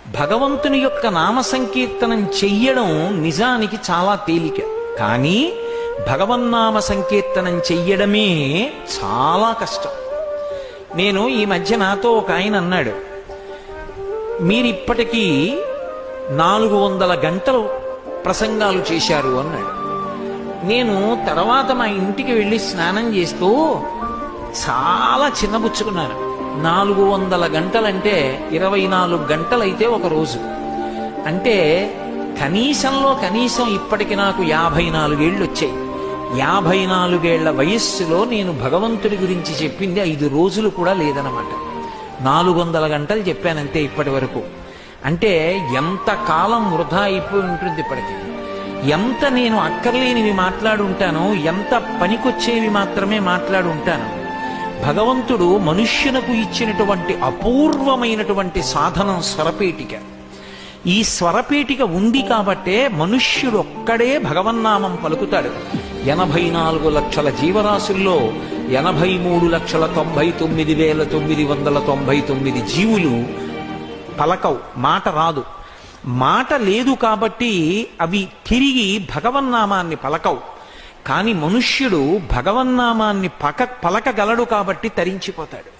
భగవంతుని యొక్క నామ సంకీర్తనం చెయ్యడం నిజానికి చాలా తేలిక. కానీ భగవన్నామ సంకీర్తనం చెయ్యడమే చాలా కష్టం. నేను ఈ మధ్య నాతో ఒక ఆయన అన్నాడు, మీరిప్పటికీ 400 గంటలు ప్రసంగాలు చేశారు అన్నాడు. నేను తర్వాత మా ఇంటికి వెళ్ళి స్నానం చేస్తూ చాలా చిన్నబుచ్చుకున్నాను. 400 గంటలంటే 24 గంటలైతే ఒక రోజు. అంటే కనీసంలో కనీసం ఇప్పటికి నాకు 54 ఏళ్ళు వచ్చాయి. 54 ఏళ్ల వయస్సులో నేను భగవంతుడి గురించి చెప్పింది 5 రోజులు కూడా లేదనమాట. 400 గంటలు చెప్పానంతే ఇప్పటి వరకు. అంటే ఎంత కాలం వృధా అయిపోయి ఉంటుంది ఇప్పటికి. ఎంత నేను అక్కర్లేనివి మాట్లాడుంటానో, ఎంత పనికొచ్చేవి మాత్రమే మాట్లాడుంటాను. భగవంతుడు మనుష్యునకు ఇచ్చినటువంటి అపూర్వమైనటువంటి సాధనం స్వరపేటిక. ఈ స్వరపేటిక ఉంది కాబట్టే మనుష్యుడు ఒక్కడే భగవన్నామం పలుకుతాడు. 84 లక్షల జీవరాశుల్లో 83,99,999 జీవులు పలకవు, మాట రాదు. మాట లేదు కాబట్టి అవి తిరిగి భగవన్నామాన్ని పలకవు. కాని మనుష్యుడు భగవన్నామాన్ని పలకగలడు కాబట్టి తరించిపోతాడు.